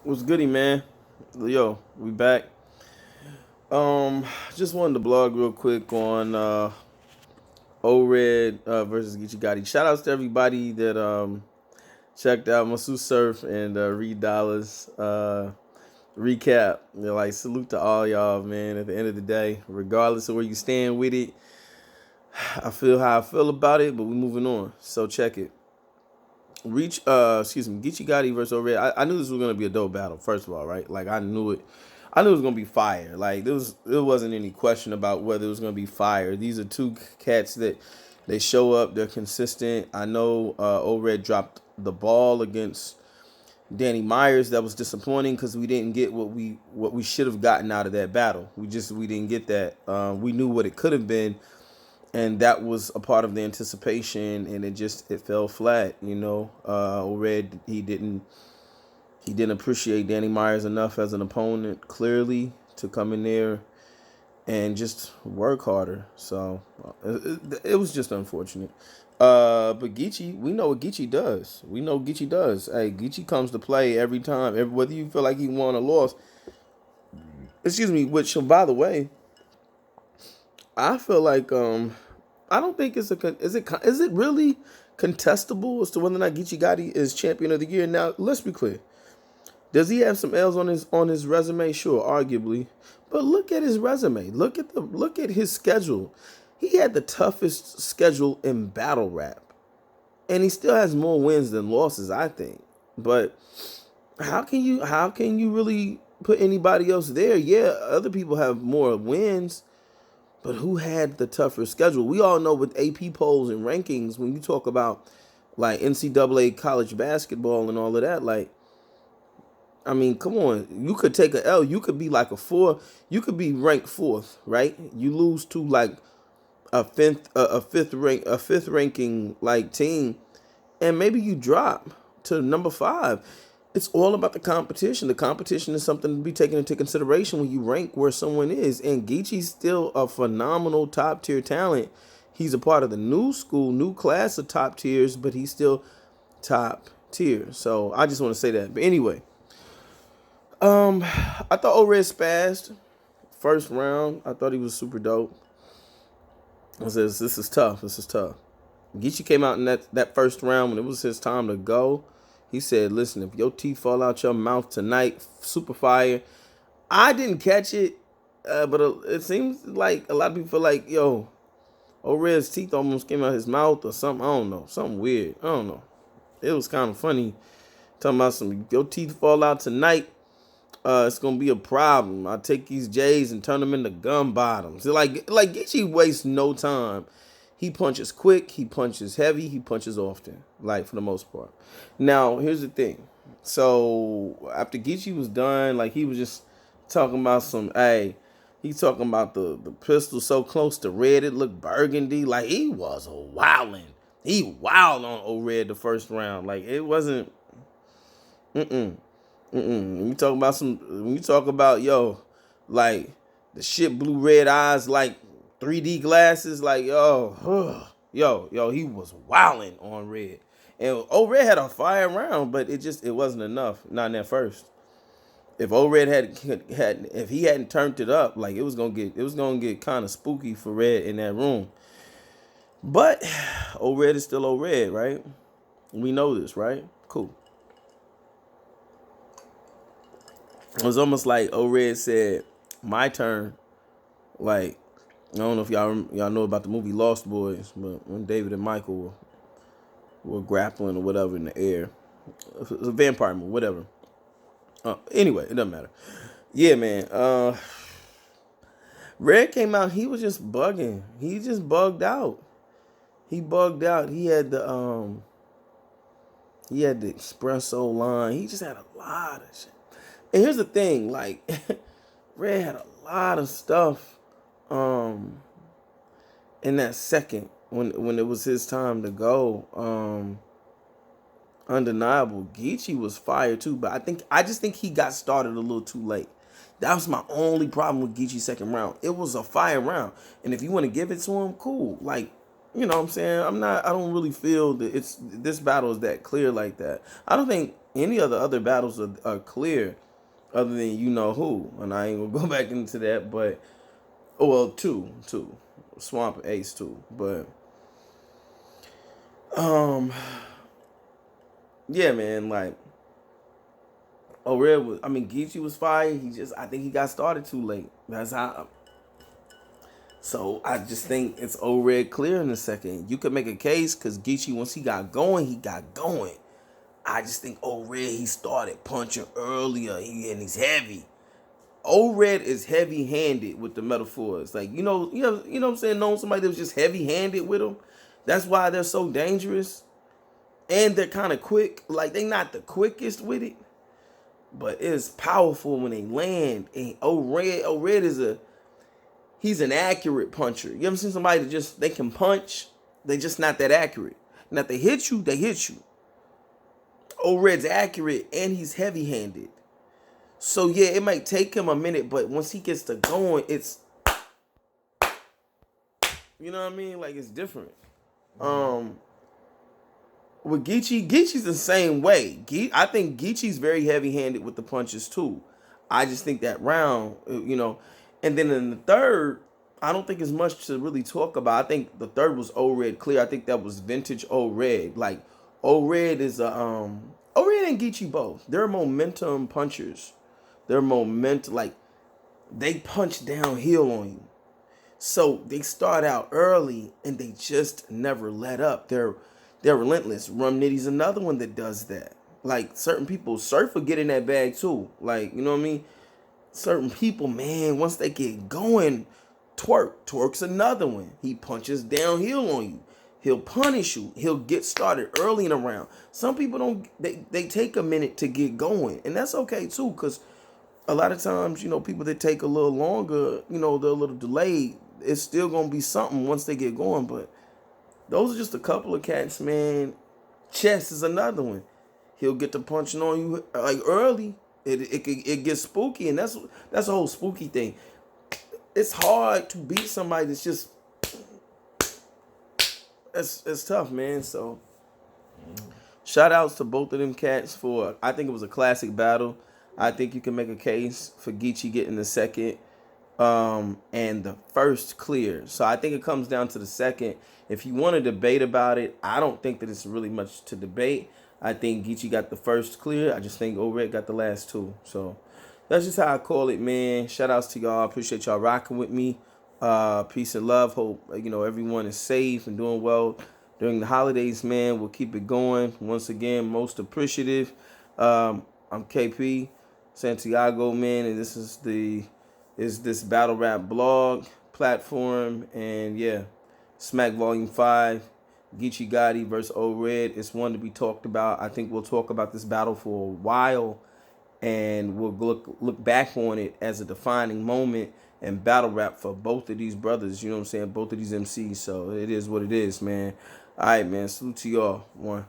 What's goody, man? Yo, we back. Just wanted to blog real quick on ORED versus Geechi Gotti. Shout outs to everybody that checked out Masu Surf and Reed Dollars recap. Like salute to all y'all, man. At the end of the day, regardless of where you stand with it, I feel how I feel about it, but we moving on. So check it. Geechi Gotti versus Red. I knew this was gonna be a dope battle. First of all, right? Like I knew it. I knew it was gonna be fire. Like there wasn't any question about whether it was gonna be fire. These are two cats that they show up. They're consistent. I know Red dropped the ball against Danny Myers. That was disappointing because we didn't get what we should have gotten out of that battle. We didn't get that. We knew what it could have been, and that was a part of the anticipation, and it fell flat. Red he didn't appreciate Danny Myers enough as an opponent, clearly, to come in there and just work harder. So it was just unfortunate. But Geechi, we know what Geechi does. We know what Geechi does. Hey, Geechi comes to play every time, whether you feel like he won or lost. Excuse me. Which, by the way, I feel like I don't think is it really contestable as to whether or not Geechi Gotti is champion of the year. Now, let's be clear. Does he have some L's on his resume? Sure, arguably. But look at his resume. Look at his schedule. He had the toughest schedule in battle rap. And he still has more wins than losses, I think. But how can you really put anybody else there? Yeah, other people have more wins, but who had the tougher schedule? We all know with AP polls and rankings, when you talk about like NCAA college basketball and all of that, like I mean, come on. You could take a L. You could be like a four. You could be ranked fourth, right? You lose to like a fifth ranking like team, and maybe you drop to number five. It's all about the competition. The competition is something to be taken into consideration when you rank where someone is. And Geechi's still a phenomenal top tier talent. He's a part of the new school, new class of top tiers, but he's still top tier. So I just want to say that. But anyway, I thought O-Red spazzed first round. I thought he was super dope. I says this is tough. This is tough. Geechi came out in that first round when it was his time to go. He said, "Listen, if your teeth fall out your mouth tonight, super fire." I didn't catch it, but it seems like a lot of people feel like, yo, O-Red's teeth almost came out his mouth or something. I don't know, something weird. I don't know. It was kind of funny talking about some your teeth fall out tonight. It's gonna be a problem. I take these J's and turn them into gun bottoms. Like Geechi wastes no time. He punches quick. He punches heavy. He punches often. Like for the most part. Now here's the thing. So after Geechi was done, like he was just talking about some. Hey, he talking about the pistol so close to red it looked burgundy. Like he was wilding. He wild on O-Red the first round. Like it wasn't. Mm-mm. When you talk about yo, like the shit blue red eyes, like 3D glasses, like yo, he was wilding on red. And O-Red had a fire round, but it wasn't enough. Not in that first. If O-Red if he hadn't turned it up, like it was gonna get kind of spooky for Red in that room. But O-Red is still O-Red, right? We know this, right? Cool. It was almost like O-Red said, "My turn." Like I don't know if y'all know about the movie Lost Boys, but when David and Michael were grappling or whatever in the air, it was a vampire movie, whatever. Anyway, it doesn't matter. Yeah, man. Red came out. He was just bugging. He just bugged out. He bugged out. He had the espresso line. He just had a lot of shit. And here's the thing, like Red had a lot of stuff um in that second when it was his time to go. Undeniable. Geechi was fire too, but I just think he got started a little too late. That was my only problem with Geechi's second round. It was a fire round. And if you want to give it to him, cool. Like, you know what I'm saying? I don't really feel that this battle is that clear like that. I don't think Any of the other battles are clear, other than you know who, and I ain't gonna go back into that. But well, two, Swamp Ace too. But um, yeah, man, like Red was. I mean, Geechi was fire. I think he got started too late. That's how. So I just think it's Red clear in a second. You could make a case because Geechi, once he got going, he got going. I just think Red, he started punching earlier, and he's heavy. Red is heavy-handed with the metaphors. Like, you know what I'm saying? Knowing somebody that was just heavy-handed with them. That's why they're so dangerous. And they're kind of quick. Like, they not the quickest with it. But it's powerful when they land. And Red he's an accurate puncher. You ever seen somebody that they can punch? They just not that accurate. Now, if they hit you, they hit you. Red's accurate and he's heavy-handed. So yeah, it might take him a minute, but once he gets to going, it's, you know what I mean? Like, it's different. With Geechi's the same way. I think Geechi's very heavy-handed with the punches too. I just think that round, and then in the third, I don't think as much to really talk about. I think the third was Red clear. I think that was vintage Red. Like, Red is Red and Geechi both. They're momentum punchers. They're momentum, like, they punch downhill on you. So they start out early and they just never let up. They're relentless. Rum Nitty's another one that does that. Like, certain people, Surf will get in that bag too. Like, you know what I mean? Certain people, man, once they get going, Twerk's another one. He punches downhill on you. He'll punish you. He'll get started early in a round. Some people don't, they take a minute to get going. And that's okay too, because a lot of times, people that take a little longer, they're a little delayed. It's still going to be something once they get going. But those are just a couple of cats, man. Chess is another one. He'll get to punching on you like early. It gets spooky, and that's the whole spooky thing. It's hard to beat somebody that's just, it's tough, man. So shout outs to both of them cats for, I think it was a classic battle. I think you can make a case for Geechi getting the second and the first clear. So I think it comes down to the second. If you want to debate about it, I don't think that it's really much to debate. I think Geechi got the first clear. I just think Red got the last two. So that's just how I call it, man. Shout outs to y'all. Appreciate y'all rocking with me. Peace and love. Hope everyone is safe and doing well during the holidays, man. We'll keep it going. Once again, most appreciative. I'm KP Santiago, man, and this is this battle rap blog platform, and yeah, Smack Volume 5, Geechi Gotti versus Red. It's one to be talked about. I think we'll talk about this battle for a while, and we'll look back on it as a defining moment in battle rap for both of these brothers. You know what I'm saying? Both of these MCs. So it is what it is, man. All right, man. Salute to y'all. One.